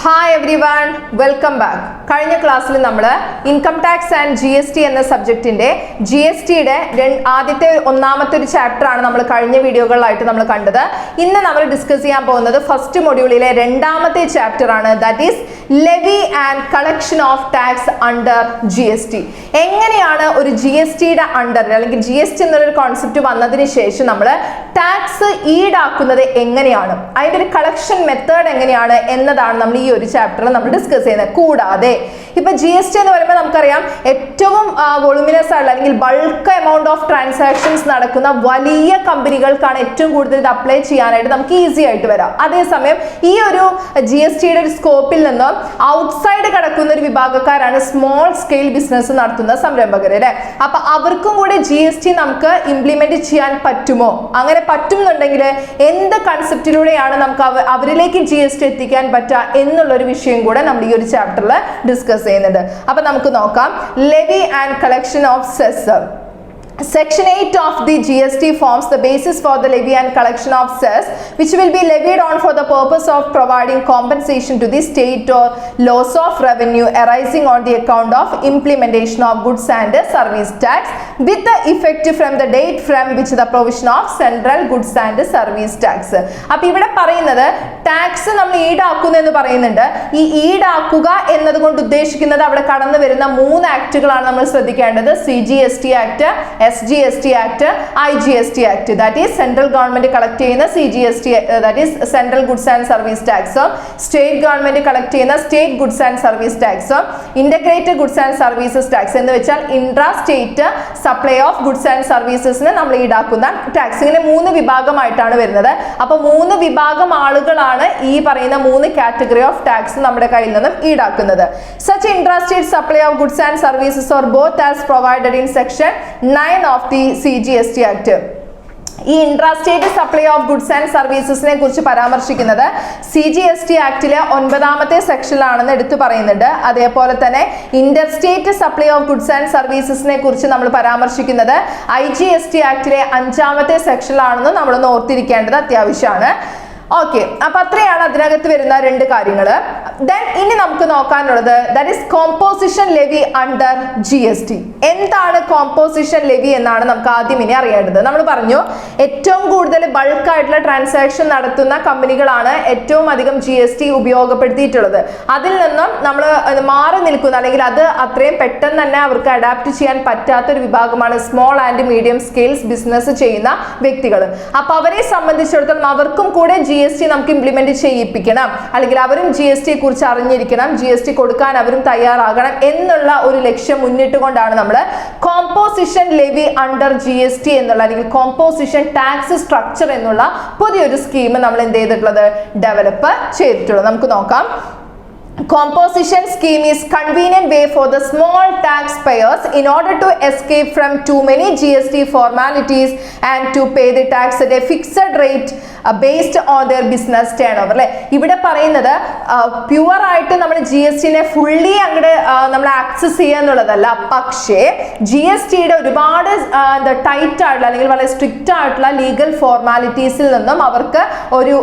Hi everyone, welcome back. കഴിഞ്ഞ ക്ലാസ്സിൽ നമ്മൾ ഇൻകം ടാക്സ് ആൻഡ് GST എന്ന സബ്ജക്റ്റിന്റെ GSTയുടെ ആദ്യത്തെ ഒന്നാമത്തെ ഒരു ചാപ്റ്റർ ആണ് നമ്മൾ കഴിഞ്ഞ വീഡിയോകളിലായിട്ട് നമ്മൾ കണ്ടത്. ഇന്ന് നമ്മൾ ഡിസ്കസ് ചെയ്യാൻ പോകുന്നത് ഫസ്റ്റ് മൊഡ്യൂളിലെ രണ്ടാമത്തെ ചാപ്റ്റർ ആണ്, that is levy and collection of tax under GST. എങ്ങനെയാണ് ഒരു GSTയുടെ അണ്ടർ അല്ലെങ്കിൽ GST എന്നൊരു കോൺസെപ്റ്റ് വന്നതിന് ശേഷം നമ്മൾ ടാക്സ് ഈടാക്കുന്നത് എങ്ങനെയാണ്, അതിന്റെ ഒരു കളക്ഷൻ മെത്തേഡ് എങ്ങനെയാണ് എന്നതാണ് നമ്മൾ ഈ ഒരു ചാപ്റ്ററിൽ നമ്മൾ ഡിസ്കസ് ചെയ്യുന്നത്. കൂടാതെ ഇപ്പൊ GST എന്ന് പറയുമ്പോൾ നമുക്കറിയാം ഏറ്റവും വോളുമിനസ് ആയിട്ടുള്ള അല്ലെങ്കിൽ ബൾക്ക് എമൗണ്ട് ഓഫ് ട്രാൻസാക്ഷൻസ് നടക്കുന്ന വലിയ കമ്പനികൾക്കാണ് ഏറ്റവും കൂടുതൽ ഇത് അപ്ലൈ ചെയ്യാനായിട്ട് നമുക്ക് ഈസി ആയിട്ട് വരാം. അതേസമയം ഈ ഒരു GSTയുടെ ഒരു സ്കോപ്പിൽ നിന്നും ഔട്ട്സൈഡ് കിടക്കുന്ന ഒരു വിഭാഗക്കാരാണ് സ്മോൾ സ്കെയിൽ ബിസിനസ് നടത്തുന്ന സംരംഭകർ അല്ലെ. അപ്പൊ അവർക്കും കൂടെ GST നമുക്ക് ഇംപ്ലിമെന്റ് ചെയ്യാൻ പറ്റുമോ, അങ്ങനെ പറ്റുന്നുണ്ടെങ്കിൽ എന്ത് കൺസെപ്റ്റിലൂടെയാണ് നമുക്ക് അവരിലേക്ക് GST എത്തിക്കാൻ പറ്റുക എന്നുള്ളൊരു വിഷയം കൂടെ നമ്മൾ ഈ ഒരു ചാപ്റ്ററിൽ ഡിസ്കസ് ചെയ്യുന്നുണ്ട്. അപ്പൊ നമുക്ക് നോക്കാം. Levy and collection of cess. Section 8 of the GST forms the basis for the levy and collection of cess, which will be levied on for the purpose of providing compensation to the state or loss of revenue arising on the account of implementation of goods and service tax with the effect from the date from which the provision of central goods and service tax. അപ്പോൾ ഇവിടെ പറയുന്നത് tax നമ്മൾ ഈടാക്കുന്നു എന്ന് പറയുന്നുണ്ട്. ഈ ഈടാക്കുക എന്നതുകൊണ്ട് ഉദ്ദേശിക്കുന്നത് അവിടെ കടന്നു വരുന്ന 3 ആക്ടുകളാണ് നമ്മൾ ശ്രദ്ധിക്കേണ്ടത്. CGST act, SGST act, IGST act. That is central government collect ചെയ്യുന്ന CGST, that is central goods and service ടാക്സും സ്റ്റേറ്റ് ഗവൺമെന്റ് കളക്ട് ചെയ്യുന്ന സ്റ്റേറ്റ് ഗുഡ്സ് ആൻഡ് സർവീസ് ടാക്സും integrated goods and services tax എന്ന് വെച്ചാൽ intra state supply of goods and സർവീസസിന് നമ്മൾ ഈടാക്കുന്ന tax. ഇങ്ങനെ 3 വിഭാഗമായിട്ടാണ് വരുന്നത്. അപ്പോൾ 3 വിഭാഗം ആളുകളാണ് ഈ പറയുന്ന 3 കാറ്റഗറി ഓഫ് ടാക്സ് നമ്മുടെ കയ്യിൽ നിന്നും ഈടാക്കുന്നത്. Such intrastate supply of goods and services are both as provided in section 9 of the CGST Act. ഈ intrastate supply of goods and സർവീസസിനെ കുറിച്ച് പരാമർശിക്കുന്നത് CGST ആക്ടിലെ 9ാമത്തെ സെക്ഷനിലാണെന്ന് എടുത്തു പറയുന്നുണ്ട്. അതേപോലെ തന്നെ interstate supply of goods and സർവീസസിനെ കുറിച്ച് നമ്മൾ പരാമർശിക്കുന്നത് IGST ആക്ടിലെ 5ാമത്തെ സെക്ഷനിലാണെന്ന് നമ്മളൊന്ന് ഓർത്തിരിക്കേണ്ടത് അത്യാവശ്യമാണ്. ഓക്കെ, അപ്പൊ അത്രയാണ് അതിനകത്ത് വരുന്ന 2 കാര്യങ്ങൾ. ദെൻ ഇനി നമുക്ക് നോക്കാനുള്ളത് that is composition levy under GST. എന്താണ് കോമ്പോസിഷൻ ലെവി എന്നാണ് നമുക്ക് ആദ്യം ഇനി അറിയേണ്ടത്. നമ്മൾ പറഞ്ഞു ഏറ്റവും കൂടുതൽ ബൾക്ക് ആയിട്ടുള്ള ട്രാൻസാക്ഷൻ നടത്തുന്ന കമ്പനികളാണ് ഏറ്റവും അധികം GST ഉപയോഗപ്പെടുത്തിയിട്ടുള്ളത്. അതിൽ നിന്നും നമ്മൾ മാറി നിൽക്കുന്ന അല്ലെങ്കിൽ അത് അത്രയും പെട്ടെന്ന് തന്നെ അവർക്ക് അഡാപ്റ്റ് ചെയ്യാൻ പറ്റാത്തൊരു വിഭാഗമാണ് small and medium scales business ചെയ്യുന്ന വ്യക്തികൾ. അപ്പൊ അവരെ സംബന്ധിച്ചിടത്തോളം അവർക്കും കൂടെ GST നമുക്ക് ഇംപ്ലിമെന്റ് ചെയ്യിപ്പിക്കണം, അല്ലെങ്കിൽ അവരും GST കുറിച്ച് അറിഞ്ഞിരിക്കണം, GST കൊടുക്കാൻ അവരും തയ്യാറാകണം എന്നുള്ള ഒരു ലക്ഷ്യം മുന്നിട്ടുകൊണ്ടാണ് നമ്മൾ കോമ്പോസിഷൻ ലെവി അണ്ടർ GST എന്നുള്ള അല്ലെങ്കിൽ കോമ്പോസിഷൻ ടാക്സ് സ്ട്രക്ചർ എന്നുള്ള പുതിയൊരു സ്കീം നമ്മൾ എന്ത് ചെയ്തിട്ടുള്ളത്, ഡെവലപ്പ് ചെയ്തിട്ടുള്ളത്. നമുക്ക് നോക്കാം. Composition scheme is convenient way for the small taxpayers in order to escape from too many GST formalities and to pay the tax at a fixed rate based on their business turnover. അല്ലെ, ഇവിടെ പറയുന്നത് pure ആയിട്ട് നമ്മൾ GSTനെ fully അങ്ങോട്ട് നമ്മൾ access ചെയ്യുക എന്നുള്ളതല്ല. പക്ഷേ GSTയുടെ ഒരുപാട് ടൈറ്റ് ആയിട്ടുള്ള അല്ലെങ്കിൽ വളരെ സ്ട്രിക്റ്റ് ആയിട്ടുള്ള ലീഗൽ ഫോർമാലിറ്റീസിൽ നിന്നും അവർക്ക് ഒരു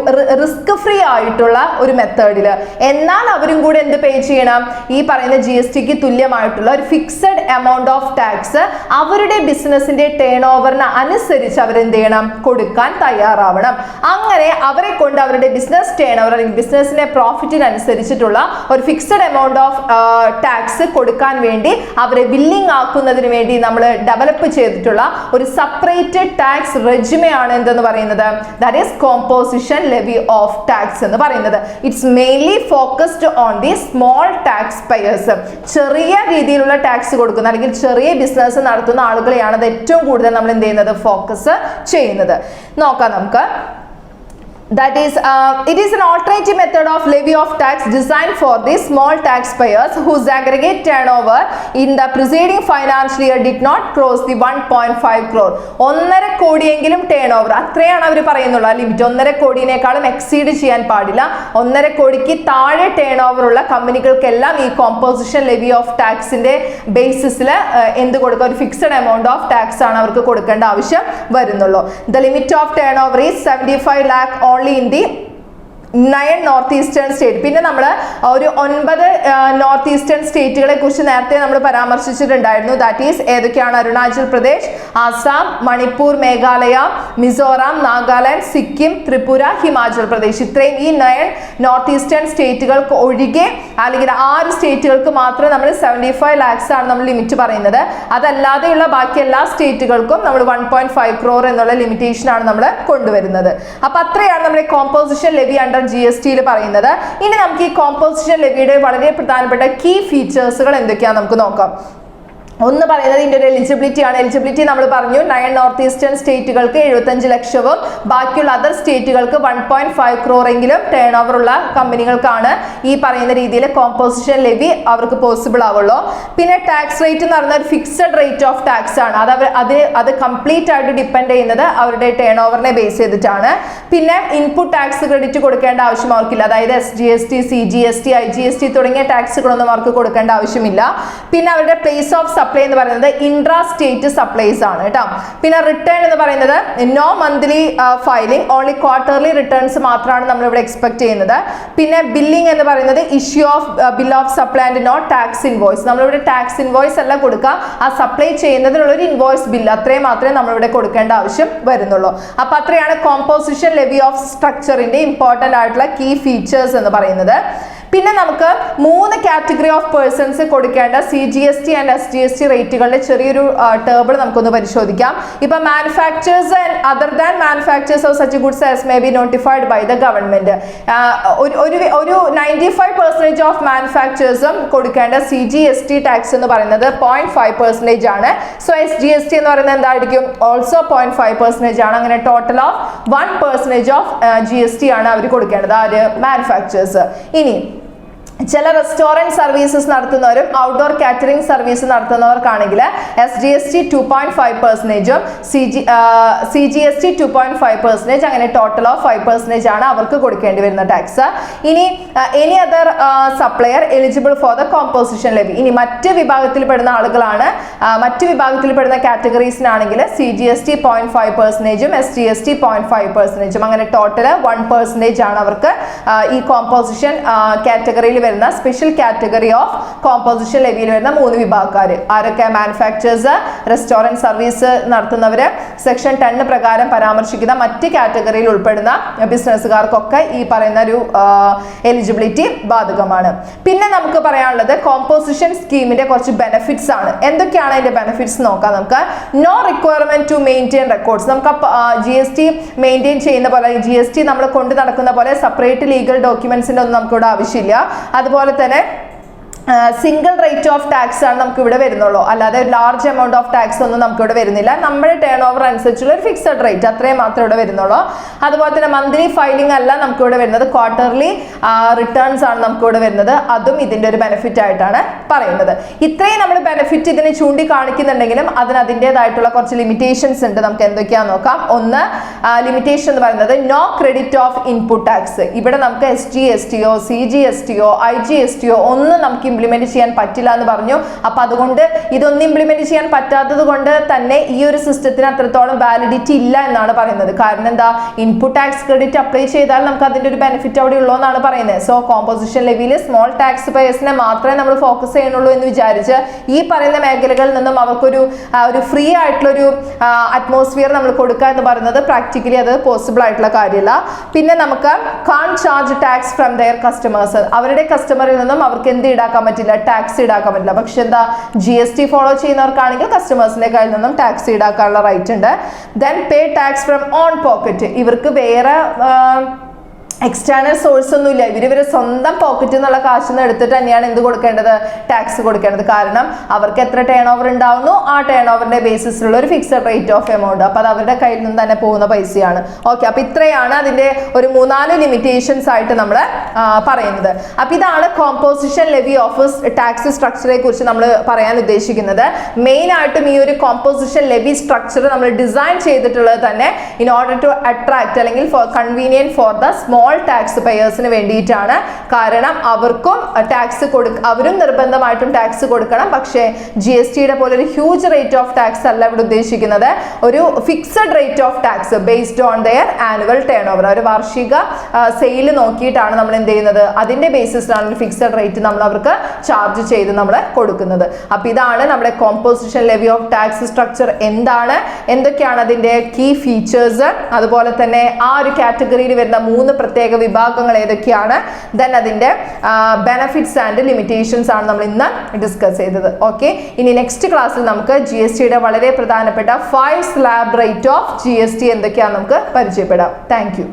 റിസ്ക് ഫ്രീ ആയിട്ടുള്ള ഒരു മെത്തേഡിൽ എന്നാൽ അവരും കൂടെ എന്ത് പേ ചെയ്യണം, ഈ പറയുന്ന GSTക്ക് തുല്യമായിട്ടുള്ള ഒരു ഫിക്സഡ് എമൗണ്ട് ഓഫ് ടാക്സ് അവരുടെ ബിസിനസിന്റെ ടേൺ ഓവറിന് അനുസരിച്ച് അവരെന്ത് ചെയ്യണം, കൊടുക്കാൻ തയ്യാറാവണം. അങ്ങനെ അവരെ കൊണ്ട് അവരുടെ ബിസിനസ് ടേൺ ഓവർ അല്ലെങ്കിൽ ബിസിനസിന്റെ പ്രോഫിറ്റിനനുസരിച്ചിട്ടുള്ള ഒരു ഫിക്സഡ് എമൗണ്ട് ഓഫ് ടാക്സ് കൊടുക്കാൻ വേണ്ടി അവരെ വില്ലിംഗ് ആക്കുന്നതിന് വേണ്ടി നമ്മൾ ഡെവലപ്പ് ചെയ്തിട്ടുള്ള ഒരു സെപ്പറേറ്റ് ടാക്സ് റെജിമയാണ് എന്തെന്ന് പറയുന്നത്, that is composition levy of tax എന്ന് പറയുന്നത്. It's mainly focused on the small tax payers. ചെറിയ രീതിയിലുള്ള ടാക്സ് കൊടുക്കുന്ന അല്ലെങ്കിൽ ചെറിയ ബിസിനസ് നടത്തുന്ന ആളുകളെയാണ് അത് ഏറ്റവും കൂടുതൽ നമ്മൾ എന്ത് ചെയ്യുന്നത്, ഫോക്കസ് ചെയ്യുന്നത്. നോക്കാം നമുക്ക്. That is, it is an alternative method of levy of tax designed for the small taxpayers whose aggregate turnover in the preceding financial year did not cross the 1.5 crore. 1.5 കോടിയെങ്കിലും turn over, അത്രയാണ് അവർ പറയുന്നുള്ള limit. 1.5 കോടിയേക്കാളും exceed ചെയ്യാൻ പാടില്ല. 1.5 കോടിക്ക് താഴെ turn over ഉള്ള കമ്പനികൾക്കെല്ലാം ഈ composition levy of ടാക്സിന്റെ ബേസിസിൽ എന്ത് കൊടുക്കുക, ഒരു ഫിക്സഡ് എമൗണ്ട് ഓഫ് ടാക്സ് ആണ് അവർക്ക് കൊടുക്കേണ്ട ആവശ്യം വരുന്നുള്ളൂ. The limit of turnover is 75 lakh only in the 9 north eastern state. പിന്നെ നമ്മൾ ഒരു 9 നോർത്ത് ഈസ്റ്റേൺ സ്റ്റേറ്റുകളെ കുറിച്ച് നേരത്തെ നമ്മൾ പരാമർശിച്ചിട്ടുണ്ടായിരുന്നു. ദാറ്റ് ഈസ് ഏതൊക്കെയാണ്? അരുണാചൽ പ്രദേശ്, ആസാം, മണിപ്പൂർ, മേഘാലയ, മിസോറാം, നാഗാലാൻഡ്, സിക്കിം, ത്രിപുര, ഹിമാചൽ പ്രദേശ്. ഇത്രയും ഈ 9 നോർത്ത് ഈസ്റ്റേൺ സ്റ്റേറ്റുകൾക്ക് ഒഴികെ അല്ലെങ്കിൽ 6 സ്റ്റേറ്റുകൾക്ക് മാത്രമേ നമ്മൾ 75 lakhs ആണ് നമ്മൾ ലിമിറ്റ് പറയുന്നത്. അതല്ലാതെയുള്ള ബാക്കി എല്ലാ സ്റ്റേറ്റുകൾക്കും നമ്മൾ 1.5 crore എന്നുള്ള ലിമിറ്റേഷൻ ആണ് നമ്മൾ കൊണ്ടുവരുന്നത്. അപ്പൊ അത്രയാണ് നമ്മുടെ കോമ്പോസിഷൻ ലെവി അണ്ടർ GST പറയുന്നത്. ഇനി നമുക്ക് ഈ കോമ്പോസിഷൻ ലെവിയുടെ വളരെ പ്രധാനപ്പെട്ട കീ ഫീച്ചേഴ്സുകൾ എന്തൊക്കെയാണെന്ന് നമുക്ക് നോക്കാം. ഒന്ന് പറയുന്നത് ഇതിന്റെ ഒരു എലിജിബിലിറ്റി ആണ്. എലിജിബിലിറ്റി നമ്മൾ പറഞ്ഞു 9 നോർത്ത് ഈസ്റ്റേൺ സ്റ്റേറ്റുകൾക്ക് 75 ലക്ഷവും ബാക്കിയുള്ള അതർ സ്റ്റേറ്റുകൾക്ക് 1.5 crore എങ്കിലും ടേൺ ഓവർ ഉള്ള കമ്പനികൾക്കാണ് ഈ പറയുന്ന രീതിയിൽ കോമ്പോസിഷൻ ലെവി അവർക്ക് പോസിബിൾ ആവുള്ളൂ. പിന്നെ ടാക്സ് റേറ്റ് എന്ന് പറയുന്ന ഒരു ഫിക്സഡ് റേറ്റ് ഓഫ് ടാക്സ് ആണ്. അത് കംപ്ലീറ്റ് ആയിട്ട് ഡിപ്പെൻഡ് ചെയ്യുന്നത് അവരുടെ ടേൺ ഓവറിനെ ബേസ് ചെയ്തിട്ടാണ്. പിന്നെ ഇൻപുട്ട് ടാക്സ് ക്രെഡിറ്റ് കൊടുക്കേണ്ട ആവശ്യം അവർക്കില്ല. അതായത് SGST, CGST, IGST തുടങ്ങിയ ടാക്സുകളൊന്നും അവർക്ക് കൊടുക്കേണ്ട ആവശ്യമില്ല. പിന്നെ അവരുടെ പ്ലേസ് ഓഫ് സപ്ലൈ എന്ന് പറയുന്നത് ഇൻട്രാ സ്റ്റേറ്റ് സപ്ലൈസ് ആണ് കേട്ടോ. പിന്നെ റിട്ടേൺ എന്ന് പറയുന്നത് no monthly filing, only quarterly returns മാത്രമാണ് നമ്മൾ ഇവിടെ എക്സ്പെക്ട് ചെയ്യുന്നത്. പിന്നെ ബില്ലിംഗ് എന്ന് പറയുന്നത് issue of bill of supply and not tax invoice. നമ്മളിവിടെ ടാക്സ് ഇൻവോയ്സ് അല്ല കൊടുക്കുക, ആ സപ്ലൈ ചെയ്യുന്നതിനുള്ള ഒരു ഇൻവോയ്സ് ബില്ല് അത്രയും മാത്രമേ നമ്മളിവിടെ കൊടുക്കേണ്ട ആവശ്യം വരുന്നുള്ളൂ. അപ്പൊ അത്രയാണ് കോമ്പോസിഷൻ ലെവി ഓഫ് സ്ട്രക്ചറിന്റെ ഇമ്പോർട്ടന്റ് ആയിട്ടുള്ള കീ ഫീച്ചേഴ്സ് എന്ന് പറയുന്നത്. പിന്നെ നമുക്ക് 3 കാറ്റഗറി ഓഫ് പേഴ്സൺസ് കൊടുക്കേണ്ട CGST ആൻഡ് SGST റേറ്റുകളുടെ ചെറിയൊരു ടേബിൾ നമുക്കൊന്ന് പരിശോധിക്കാം. ഇപ്പൊ manufacturers and other than manufacturers of such goods as may be notified by the government. ഒരു 95% ഓഫ് മാനുഫാക്ചേഴ്സും കൊടുക്കേണ്ട CGST ടാക്സ് എന്ന് പറയുന്നത് 0.5% ആണ്. സോ SGST എന്ന് പറയുന്നത് എന്തായിരിക്കും? ഓൾസോ 0.5% ആണ്. അങ്ങനെ ടോട്ടൽ ഓഫ് 1% ഓഫ് GST ആണ് അവർ കൊടുക്കേണ്ടത്, ആര്? മാനുഫാക്ചേഴ്സ്. ഇനി ചില റെസ്റ്റോറൻറ്റ് സർവീസസ് നടത്തുന്നവരും ഔട്ട്ഡോർ കാറ്ററിംഗ് സർവീസ് നടത്തുന്നവർക്കാണെങ്കിൽ SGST 2.5%, CGST 2.5%, അങ്ങനെ ടോട്ടൽ ഓഫ് 5% ആണ് അവർക്ക് കൊടുക്കേണ്ടി വരുന്ന ടാക്സ്. ഇനി any other supplier eligible for the composition levy. ഇനി മറ്റ് വിഭാഗത്തിൽപ്പെടുന്ന ആളുകളാണ്, മറ്റ് വിഭാഗത്തിൽപ്പെടുന്ന കാറ്റഗറീസിനാണെങ്കിൽ CGST 0.5%, SGST 0.5%, അങ്ങനെ ടോട്ടൽ 1% ആണ് അവർക്ക് ഈ കോമ്പോസിഷൻ കാറ്റഗറിയിൽ വരുന്ന സ്പെഷ്യൽ കാറ്റഗറി ഓഫ് കോമ്പോസിഷൻ ലെവിയിൽ വരുന്ന 3 വിഭാഗക്കാർ. ആരൊക്കെ? മാനുഫാക്ചേഴ്സ്, റെസ്റ്റോറൻറ്റ് സർവീസ് നടത്തുന്നവര്, സെക്ഷൻ 10 പ്രകാരം പരാമർശിക്കുന്ന മറ്റ് കാറ്റഗറിയിൽ ഉൾപ്പെടുന്ന ബിസിനസ്സുകാർക്കൊക്കെ ഈ പറയുന്ന ഒരു എലിജിബിലിറ്റി ബാധകമാണ്. പിന്നെ നമുക്ക് പറയാനുള്ളത് കോമ്പോസിഷൻ സ്കീമിന്റെ കുറച്ച് ബെനിഫിറ്റ്സ് ആണ്. എന്തൊക്കെയാണ് അതിന്റെ ബെനിഫിറ്റ്സ് നോക്കാം നമുക്ക്. No requirement to maintain records. നമുക്ക് GST മെയിൻറ്റെയിൻ ചെയ്യുന്ന പോലെ, GST നമ്മൾ കൊണ്ട് നടക്കുന്ന പോലെ സെപ്പറേറ്റ് ലീഗൽ ഡോക്യുമെന്റ്സിന്റെ ഒന്നും നമുക്കിവിടെ ആവശ്യമില്ല. അതുപോലെ തന്നെ സിംഗിൾ റേറ്റ് ഓഫ് ടാക്സ് ആണ് നമുക്ക് ഇവിടെ വരുന്നുള്ളൂ, അല്ലാതെ ലാർജ് എമൗണ്ട് ഓഫ് ടാക്സ് ഒന്നും നമുക്ക് ഇവിടെ വരുന്നില്ല. നമ്മുടെ ടേൺ ഓവർ അനുസരിച്ചുള്ള ഒരു ഫിക്സഡ് റേറ്റ് അത്രയും മാത്രമേ ഇവിടെ വരുന്നുള്ളൂ. അതുപോലെ തന്നെ മന്ത്ലി ഫയലിംഗ് അല്ല നമുക്ക് ഇവിടെ വരുന്നത്, ക്വാർട്ടർലി റിട്ടേൺസ് ആണ് നമുക്ക് ഇവിടെ വരുന്നത്. അതും ഇതിന്റെ ഒരു ബെനിഫിറ്റ് ആയിട്ടാണ് പറയുന്നത്. ഇത്രയും നമ്മൾ ബെനിഫിറ്റ് ഇതിനെ ചൂണ്ടിക്കാണിക്കുന്നുണ്ടെങ്കിലും അതിൻ്റെതായിട്ടുള്ള കുറച്ച് ലിമിറ്റേഷൻസ് ഉണ്ട്. നമുക്ക് എന്തൊക്കെയാണെന്ന് നോക്കാം. ഒന്ന്, ലിമിറ്റേഷൻ എന്ന് പറയുന്നത് no credit of input tax. ഇവിടെ നമുക്ക് SGSTയോ CGSTയോ IGSTയോ ഒന്നും നമുക്ക് ഇംപ്ലിമെന്റ് ചെയ്യാൻ പറ്റില്ല എന്ന് പറഞ്ഞു. അപ്പൊ അതുകൊണ്ട് ഇതൊന്നും ഇംപ്ലിമെന്റ് ചെയ്യാൻ പറ്റാത്തത് കൊണ്ട് തന്നെ ഈ ഒരു സിസ്റ്റത്തിന് അത്രത്തോളം വാലിഡിറ്റി ഇല്ല എന്നാണ് പറയുന്നത്. കാരണം എന്താ? ഇൻപുട്ട് ടാക്സ് ക്രെഡിറ്റ് അപ്ലൈ ചെയ്താൽ നമുക്ക് അതിന്റെ ഒരു ബെനിഫിറ്റ് അവിടെ ഉള്ളൂ എന്നാണ് പറയുന്നത്. സോ കോമ്പോസിഷൻ ലെവിയിൽ സ്മോൾ ടാക്സ് പേയേഴ്സിനെ മാത്രമേ നമ്മൾ ഫോക്കസ് ചെയ്യുന്നുള്ളൂ എന്ന് വിചാരിച്ച് ഈ പറയുന്ന മേഖലകളിൽ നിന്നും അവർക്കൊരു ഫ്രീ ആയിട്ടുള്ള ഒരു അറ്റ്മോസ്ഫിയർ നമ്മൾ കൊടുക്കുക എന്ന് പറയുന്നത് പ്രാക്ടിക്കലി അത് പോസിബിൾ ആയിട്ടുള്ള കാര്യമല്ല. പിന്നെ നമുക്ക് can charge tax from their customers. അവരുടെ കസ്റ്റമറിൽ നിന്നും അവർക്ക് എന്ത് ഈടാക്കാൻ പറ്റില്ല? ടാക്സ് ഈടാക്കാൻ പറ്റില്ല. പക്ഷെ എന്താ? GST ഫോളോ ചെയ്യുന്നവർക്കാണെങ്കിൽ കസ്റ്റമേഴ്സിന്റെ കയ്യിൽ നിന്നും ടാക്സ് ഈടാക്കാനുള്ള റൈറ്റ് ഉണ്ട്. Then pay tax from on pocket. ഇവർക്ക് വേറെ എക്സ്റ്റേണൽ സോഴ്സ് ഒന്നുമില്ല. ഇവര് സ്വന്തം പോക്കറ്റിൽ നിന്നുള്ള കാശിൽ നിന്ന് എടുത്തിട്ട് തന്നെയാണ് എന്ത് കൊടുക്കേണ്ടത്? ടാക്സ് കൊടുക്കേണ്ടത്. കാരണം അവർക്ക് എത്ര ടേൺ ഓവർ ഉണ്ടാവുന്നു ആ ടേൺ ഓവറിന്റെ ബേസിസിലുള്ള ഒരു ഫിക്സഡ് റേറ്റ് ഓഫ് എമൗണ്ട്. അപ്പൊ അത് അവരുടെ കയ്യിൽ നിന്ന് തന്നെ പോകുന്ന പൈസയാണ്. ഓക്കെ, അപ്പൊ ഇത്രയാണ് അതിന്റെ ഒരു 3-4 ലിമിറ്റേഷൻസ് ആയിട്ട് നമ്മൾ പറയുന്നത്. അപ്പൊ ഇതാണ് കോമ്പോസിഷൻ ലെവി ഓഫ് ടാക്സ് സ്ട്രക്ചറെ കുറിച്ച് നമ്മൾ പറയാൻ ഉദ്ദേശിക്കുന്നത്. മെയിൻ ആയിട്ടും ഈ ഒരു കോമ്പോസിഷൻ ലെവി സ്ട്രക്ചർ നമ്മൾ ഡിസൈൻ ചെയ്തിട്ടുള്ളത് തന്നെ ഇൻ ഓർഡർ ടു അട്രാക്ട് അല്ലെങ്കിൽ convenient for the small small tax പേയേഴ്സിന് വേണ്ടിയിട്ടാണ്. കാരണം അവർക്കും അവരും നിർബന്ധമായിട്ടും ടാക്സ് കൊടുക്കണം. പക്ഷേ GSTയുടെ പോലെ ഒരു ഹ്യൂജ് റേറ്റ് ഓഫ് ടാക്സ് അല്ല ഇവിടെ ഉദ്ദേശിക്കുന്നത്. ഒരു fixed rate of tax based on their annual turn over, ഒരു വാർഷിക സെയിൽ നോക്കിയിട്ടാണ് നമ്മൾ എന്ത് ചെയ്യുന്നത്, അതിന്റെ ബേസിസിലാണ് ഒരു ഫിക്സഡ് റേറ്റ് നമ്മൾ അവർക്ക് ചാർജ് ചെയ്ത് നമ്മൾ കൊടുക്കുന്നത്. അപ്പൊ ഇതാണ് നമ്മുടെ composition levy of tax structure എന്താണ്, എന്തൊക്കെയാണ് അതിന്റെ കീ ഫീച്ചേഴ്സ്, അതുപോലെ തന്നെ ആ ഒരു കാറ്റഗറിയിൽ വരുന്ന 3 പ്രത്യേക വിഭാഗങ്ങൾ ഏതൊക്കെയാണ്, ദെൻ അതിന്റെ ബെനഫിറ്റ്സ് ആൻഡ് ലിമിറ്റേഷൻസ് ആണ് നമ്മൾ ഇന്ന് ഡിസ്കസ് ചെയ്തത്. ഓക്കെ, ഇനി നെക്സ്റ്റ് ക്ലാസ്സിൽ നമുക്ക് GSTയുടെ വളരെ പ്രധാനപ്പെട്ട 5 സ്ലാബ് റേറ്റ് ഓഫ് GST എന്തൊക്കെയാണെന്ന് നമുക്ക് പരിചയപ്പെടാം. Thank you.